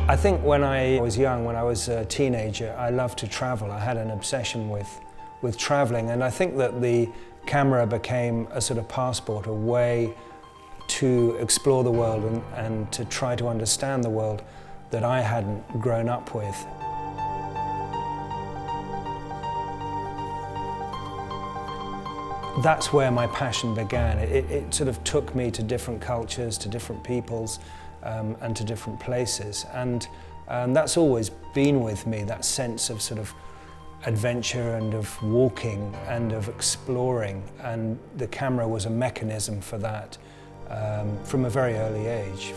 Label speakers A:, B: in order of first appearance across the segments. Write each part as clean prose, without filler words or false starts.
A: I think when I was young, when I was a teenager, I loved to travel. I had an obsession with traveling, and I think that the camera became a sort of passport, a way to explore the world and to try to understand the world that I hadn't grown up with. That's where my passion began. It sort of took me to different cultures, to different peoples, and to different places. And that's always been with me, that sense of sort of adventure and of walking and of exploring. And the camera was a mechanism for that from a very early age.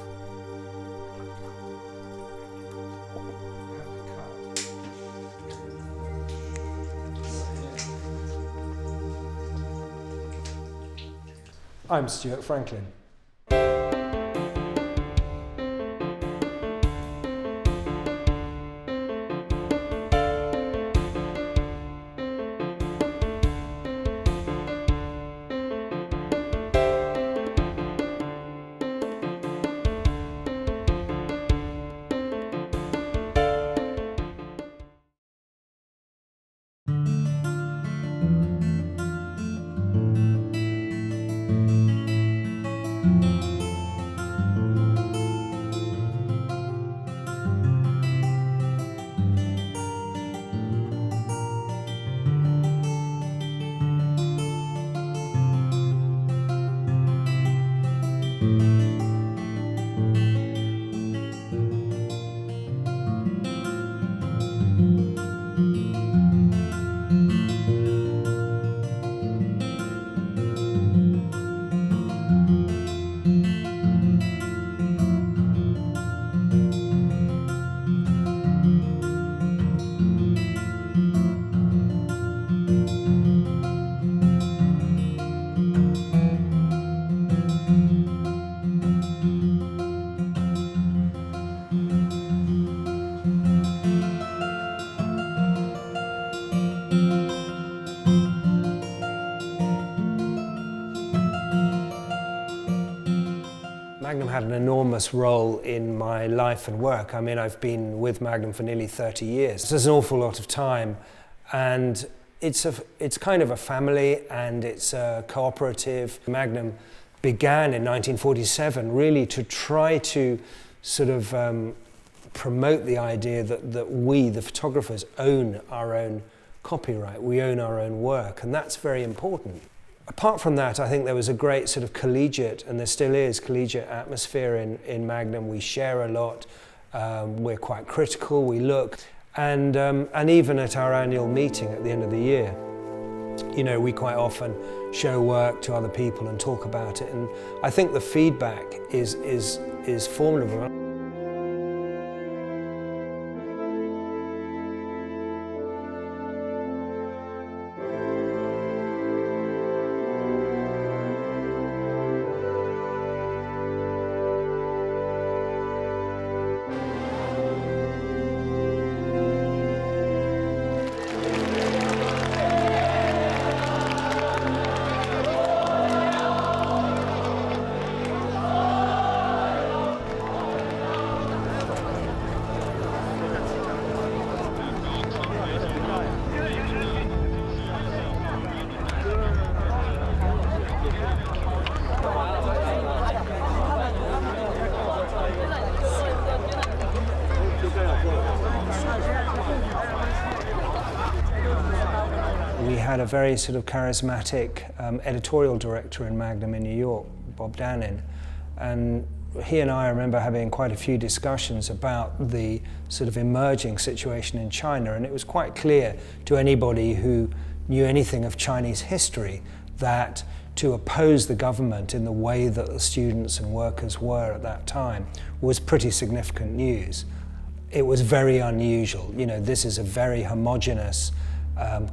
A: I'm Stuart Franklin. Magnum had an enormous role in my life and work. I mean, I've been with Magnum for nearly 30 years. There's an awful lot of time, and it's kind of a family, and it's a cooperative. Magnum began in 1947 really to try to sort of promote the idea that we, the photographers, own our own copyright. We own our own work, and that's very important. Apart from that, I think there was a great sort of collegiate, and there still is, collegiate atmosphere in Magnum. We share a lot, we're quite critical, we look, and even at our annual meeting at the end of the year, you know, we quite often show work to other people and talk about it, and I think the feedback is formidable. We had a very sort of charismatic editorial director in Magnum in New York, Bob Danin, and he and I remember having quite a few discussions about the sort of emerging situation in China, and it was quite clear to anybody who knew anything of Chinese history that to oppose the government in the way that the students and workers were at that time was pretty significant news. It was very unusual. You know, this is a very homogeneous,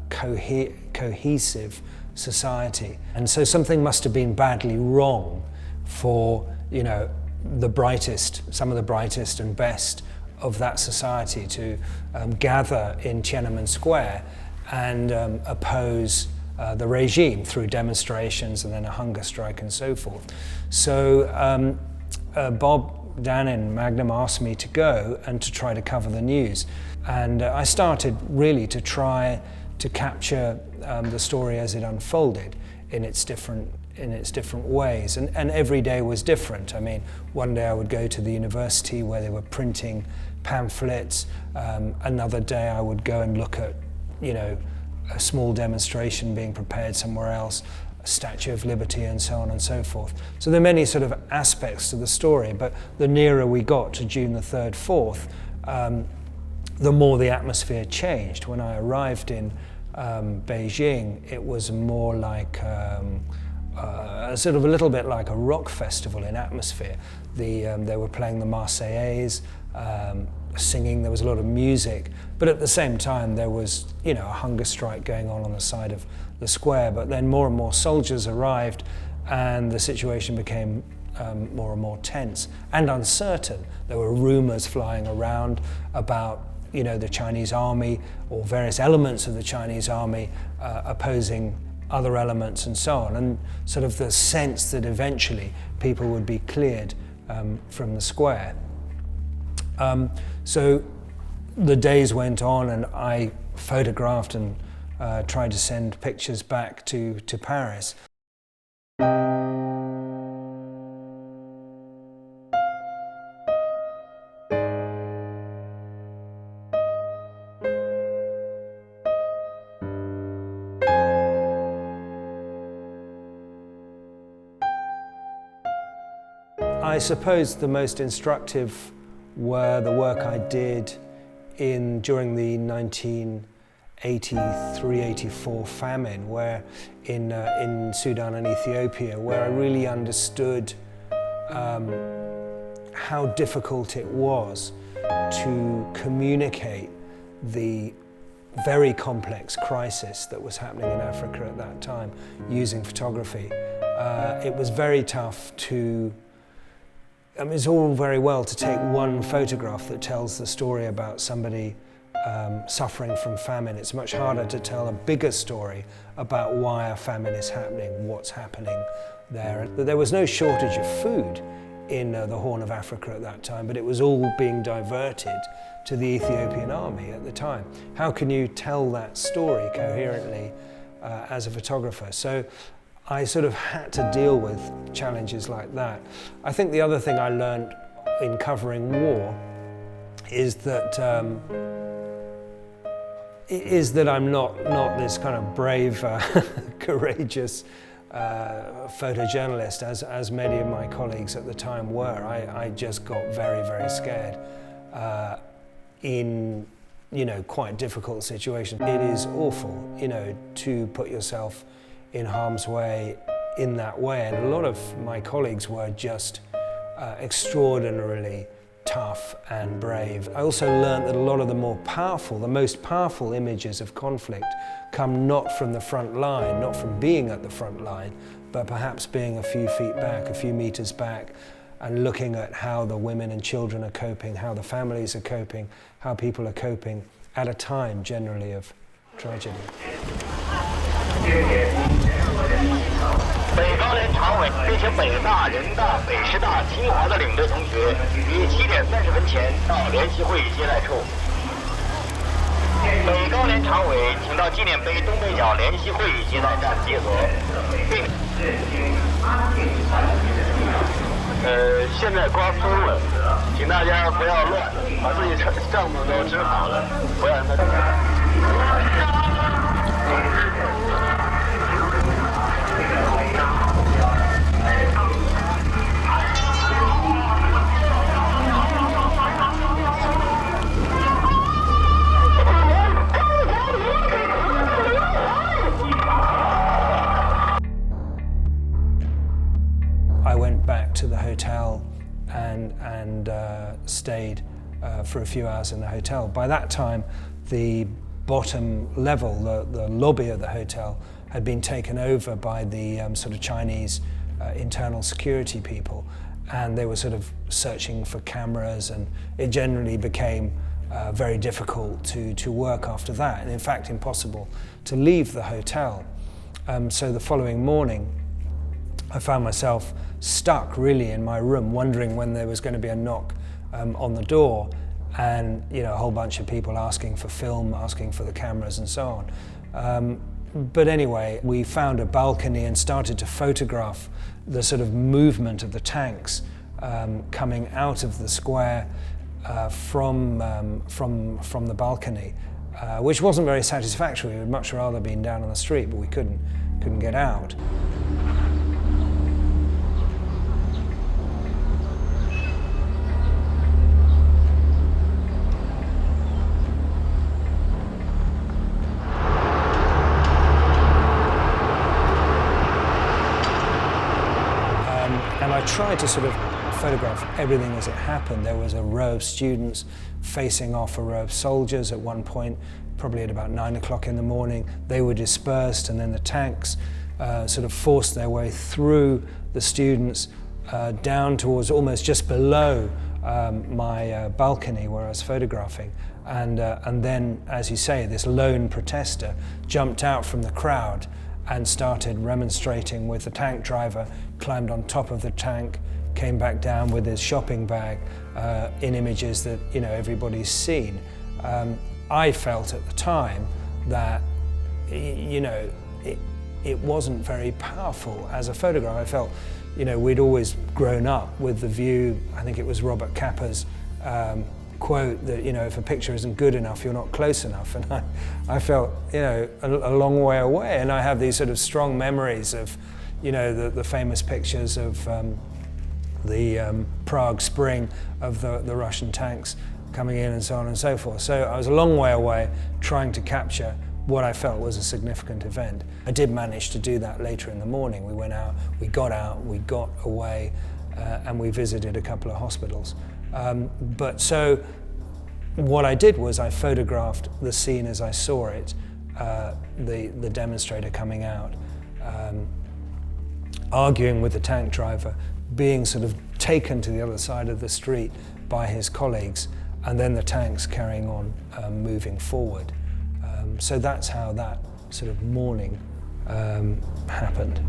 A: cohesive society, and so something must have been badly wrong for, you know, some of the brightest and best of that society to gather in Tiananmen Square and oppose the regime through demonstrations and then a hunger strike and so forth. So Bob Dan in Magnum asked me to go and to try to cover the news. And I started really to try to capture the story as it unfolded in its different ways. And every day was different. I mean, one day I would go to the university where they were printing pamphlets. Another day I would go and look at, a small demonstration being prepared somewhere else, a Statue of Liberty, and so on and so forth. So there are many sort of aspects to the story, but the nearer we got to June the 3rd, 4th, the more the atmosphere changed. When I arrived in Beijing, it was more like sort of a little bit like a rock festival in atmosphere. They were playing the Marseillaise, singing, there was a lot of music, but at the same time there was, a hunger strike going on the side of the square. But then more and more soldiers arrived and the situation became more and more tense and uncertain. There were rumors flying around about the Chinese army or various elements of the Chinese army opposing other elements and so on, and sort of the sense that eventually people would be cleared from the square. So the days went on and I photographed and tried to send pictures back to Paris. I suppose the most instructive were the work I did during the 1983-84 famine, where in Sudan and Ethiopia, where I really understood how difficult it was to communicate the very complex crisis that was happening in Africa at that time using photography. It was very tough to it's all very well to take one photograph that tells the story about somebody suffering from famine. It's much harder to tell a bigger story about why a famine is happening, what's happening there. There was no shortage of food in the Horn of Africa at that time, but it was all being diverted to the Ethiopian army at the time. How can you tell that story coherently as a photographer? So I sort of had to deal with challenges like that. I think the other thing I learned in covering war is that I'm not this kind of brave, courageous photojournalist as many of my colleagues at the time were. I just got very, very scared in quite difficult situations. It is awful, to put yourself in harm's way in that way, and a lot of my colleagues were just extraordinarily tough and brave. I also learned that a lot of the most powerful images of conflict come not from the front line, not from being at the front line, but perhaps being a few feet back, a few meters back, and looking at how the women and children are coping, how the families are coping, how people are coping at a time generally of tragedy.
B: 北高联常委并请北大、人大、北师大、清华的领队同学于7点30分前到联席会议接待处。北高联常委请到纪念碑东北角联席会议接待站集合，并现在刮风了，请大家不要乱，把自己帐篷都支好了，不要让它。
A: I went back to the hotel and stayed for a few hours in the hotel. By that time, the bottom level, the lobby of the hotel, had been taken over by the sort of Chinese internal security people, and they were sort of searching for cameras, and it generally became very difficult to work after that, and in fact impossible to leave the hotel. So the following morning, I found myself stuck really in my room, wondering when there was going to be a knock on the door, and a whole bunch of people asking for film, asking for the cameras and so on. But anyway, we found a balcony and started to photograph the sort of movement of the tanks coming out of the square from the balcony, which wasn't very satisfactory. We would much rather been down on the street, but we couldn't get out. And I tried to sort of photograph everything as it happened. There was a row of students facing off a row of soldiers at one point, probably at about 9 o'clock in the morning. They were dispersed, and then the tanks sort of forced their way through the students down towards almost just below my balcony where I was photographing. And then, as you say, this lone protester jumped out from the crowd and started remonstrating with the tank driver, climbed on top of the tank, came back down with his shopping bag in images that everybody's seen. I felt at the time that it wasn't very powerful as a photograph. I felt we'd always grown up with the view, I think it was Robert Capa's quote that if a picture isn't good enough, you're not close enough, and I felt a long way away. And I have these sort of strong memories of the famous pictures of the Prague Spring, of the Russian tanks coming in and so on and so forth. So I was a long way away trying to capture what I felt was a significant event. I did manage to do that later in the morning. We went out, we got away, and we visited a couple of hospitals. But so what I did was I photographed the scene as I saw it, the demonstrator coming out, arguing with the tank driver, being sort of taken to the other side of the street by his colleagues, and then the tanks carrying on, moving forward. So that's how that sort of morning happened.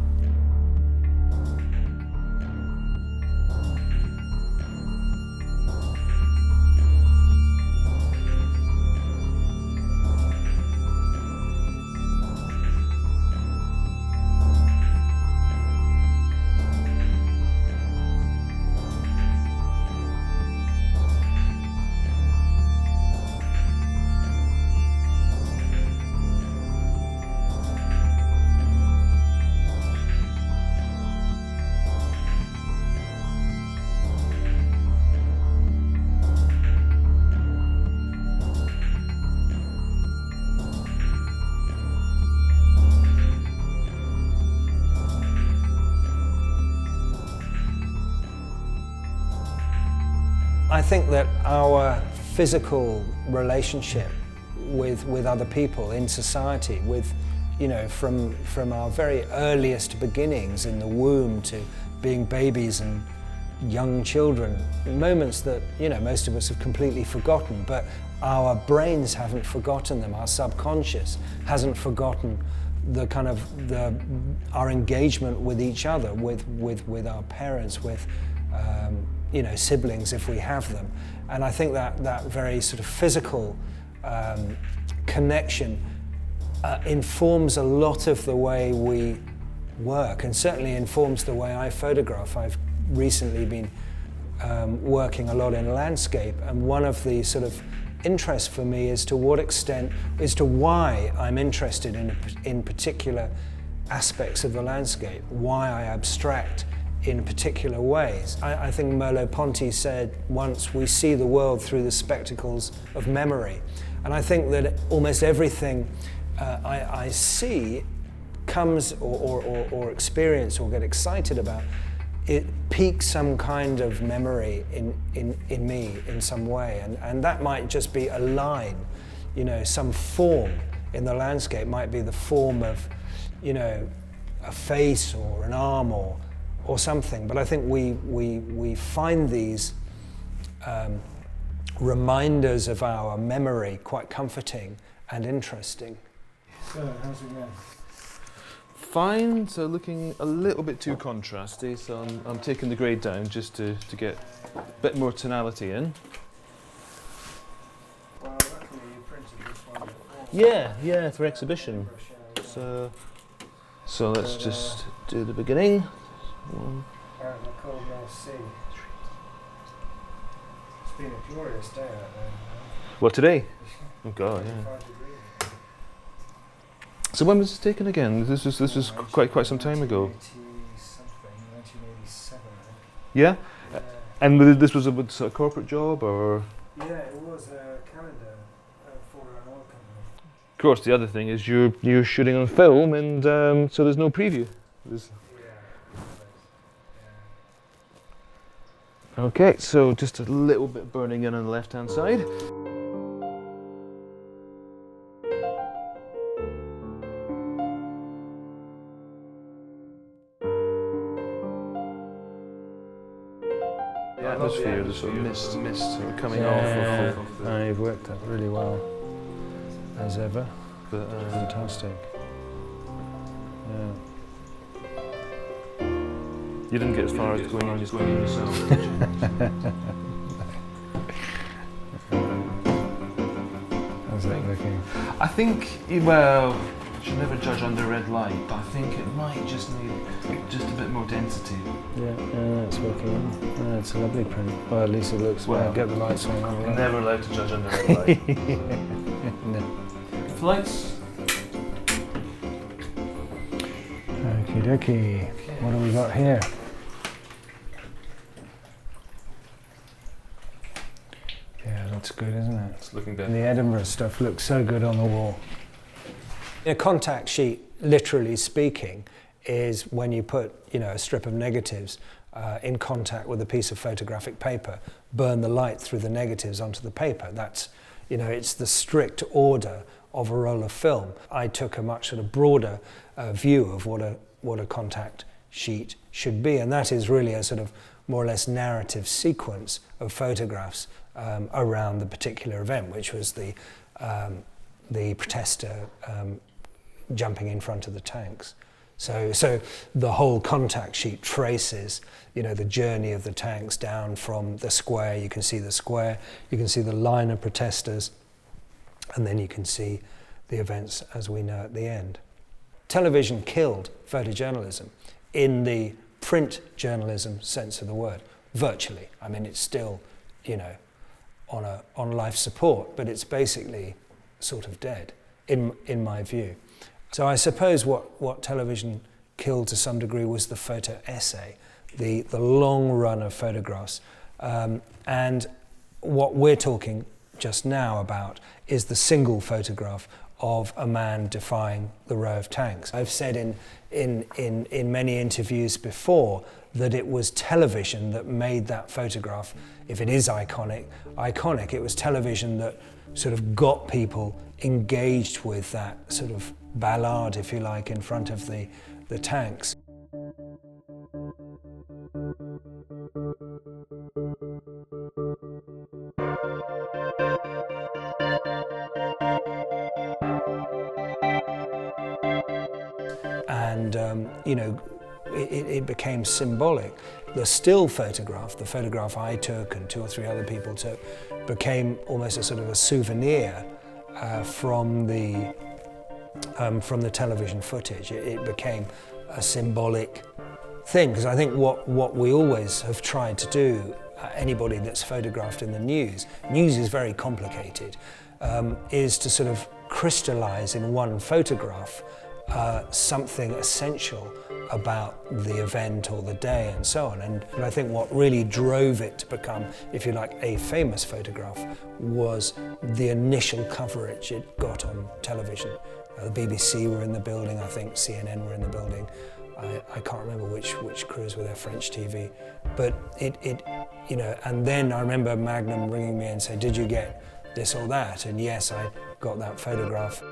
A: I think that our physical relationship with other people in society, with from our very earliest beginnings in the womb to being babies and young children, moments that most of us have completely forgotten, but our brains haven't forgotten them. Our subconscious hasn't forgotten the kind of our engagement with each other, with our parents, with siblings if we have them. And I think that very sort of physical connection informs a lot of the way we work, and certainly informs the way I photograph. I've recently been working a lot in landscape, and one of the sort of interests for me is to what extent, as to why I'm interested in particular aspects of the landscape, why I abstract in particular ways. I think Merleau-Ponty said once, we see the world through the spectacles of memory. And I think that almost everything I see comes or experience or get excited about, it piques some kind of memory in me in some way. And that might just be a line, some form in the landscape might be the form of, a face or an arm or something. But I think we find these reminders of our memory quite comforting and interesting. So, how's it going?
C: fine, so looking a little bit too contrasty, so I'm taking the grade down just to get a bit more tonality in.
A: Well, luckily you printed this one before.
C: Yeah, for exhibition. So let's just do the beginning. One.
A: Out in the cold North Sea. It's been a glorious day out there.
C: What, today? Oh God, yeah.
A: 25 degrees.
C: So when was this taken again? This was quite some time ago.
A: 1987, I think.
C: Yeah?
A: Yeah.
C: And this was a sort of corporate job, or?
A: Yeah, it was a calendar for an oil company.
C: Of course, the other thing is you're shooting on film, and so there's no preview. Okay, so just a little bit burning in on the left-hand side. The atmosphere, the sort of mist sort of coming off.
A: You've worked that really well, as ever.
C: But,
A: Fantastic. Yeah.
C: you didn't get as far as going in yourself, did you?
A: How's that looking?
C: I think, well, you should never judge under red light, but I think it might just need just a bit more density.
A: Yeah, it's working. It's a lovely print. Well, at least it looks well. Get the lights on.
C: You're never allowed to judge under red light.
A: No.
C: Lights.
A: Okie dokie. What do we got here? Yeah, that's good, isn't it?
C: It's looking good.
A: And the Edinburgh stuff looks so good on the wall. A contact sheet, literally speaking, is when you put, a strip of negatives in contact with a piece of photographic paper, burn the light through the negatives onto the paper. That's, it's the strict order of a roll of film. I took a much sort of broader view of what a contact sheet should be, and that is really a sort of more or less narrative sequence of photographs around the particular event, which was the protester jumping in front of the tanks. So the whole contact sheet traces, the journey of the tanks down from the square. You can see the square, you can see the line of protesters, and then you can see the events as we know at the end. Television killed photojournalism in the print journalism sense of the word, virtually. I mean, it's still, on life support, but it's basically sort of dead, in my view. So I suppose what television killed to some degree was the photo essay, the long run of photographs. And what we're talking just now about is the single photograph of a man defying the row of tanks. I've said in many interviews before that it was television that made that photograph, if it is iconic. It was television that sort of got people engaged with that sort of ballade, if you like, in front of the tanks. And, it became symbolic. The still photograph, the photograph I took and 2 or 3 other people took, became almost a sort of a souvenir from the television footage. It became a symbolic thing, because I think what we always have tried to do, anybody that's photographed in the news is very complicated, is to sort of crystallize in one photograph something essential about the event or the day and so on. And I think what really drove it to become, if you like, a famous photograph was the initial coverage it got on television. The BBC were in the building, I think CNN were in the building. I can't remember which crews were there, French TV. But and then I remember Magnum ringing me and saying, "Did you get this or that?" And yes, I got that photograph.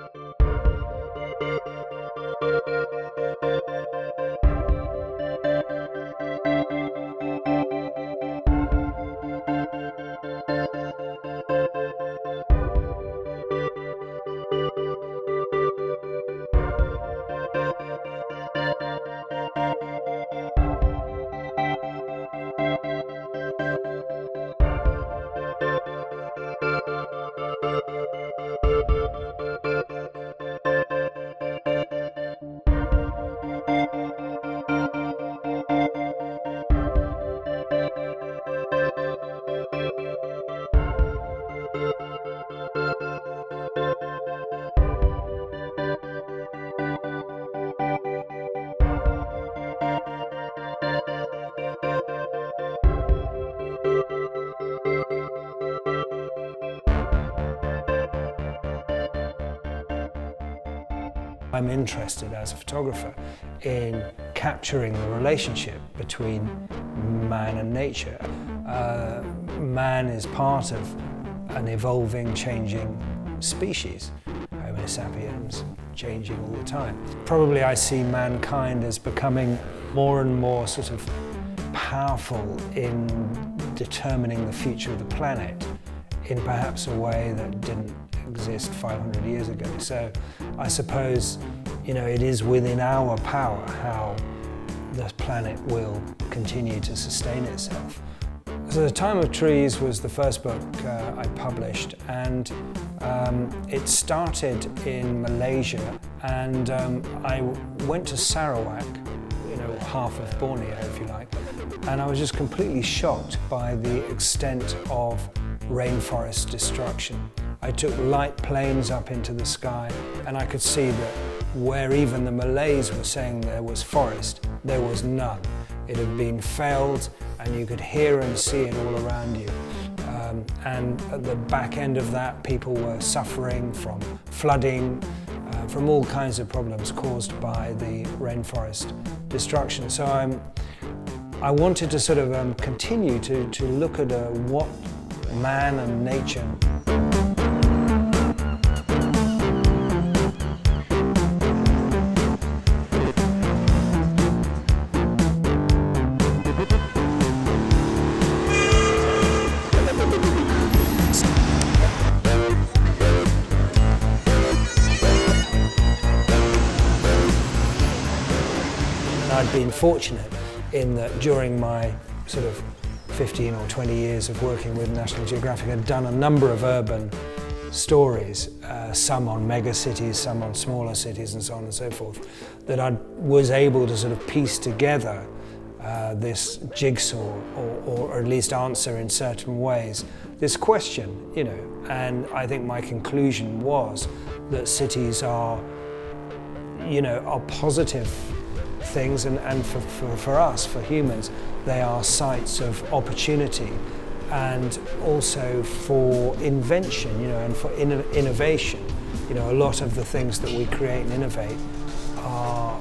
A: I'm interested as a photographer in capturing the relationship between man and nature. Man is part of an evolving, changing species. Homo sapiens, changing all the time. Probably I see mankind as becoming more and more sort of powerful in determining the future of the planet in perhaps a way that didn't exist 500 years ago. So I suppose, you know, it is within our power how the planet will continue to sustain itself. So The Time of Trees was the first book I published, and it started in Malaysia, and I went to Sarawak, you know, half of Borneo if you like, and I was just completely shocked by the extent of rainforest destruction. I took light planes up into the sky, and I could see that where even the Malays were saying there was forest, there was none. It had been felled, and you could hear and see it all around you. And at the back end of that, people were suffering from flooding, from all kinds of problems caused by the rainforest destruction. So I wanted to sort of continue to look at what man and nature. I'd been fortunate in that during my sort of 15 or 20 years of working with National Geographic, I'd done a number of urban stories, some on mega cities, some on smaller cities, and so on and so forth, that I was able to sort of piece together this jigsaw, or at least answer in certain ways this question, you know. And I think my conclusion was that cities are, you know, are positive things, and for us, for humans, they are sites of opportunity, and also for invention, you know, and for innovation. You know, a lot of the things that we create and innovate are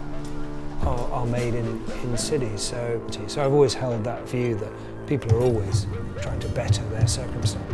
A: made in cities. So I've always held that view that people are always trying to better their circumstances.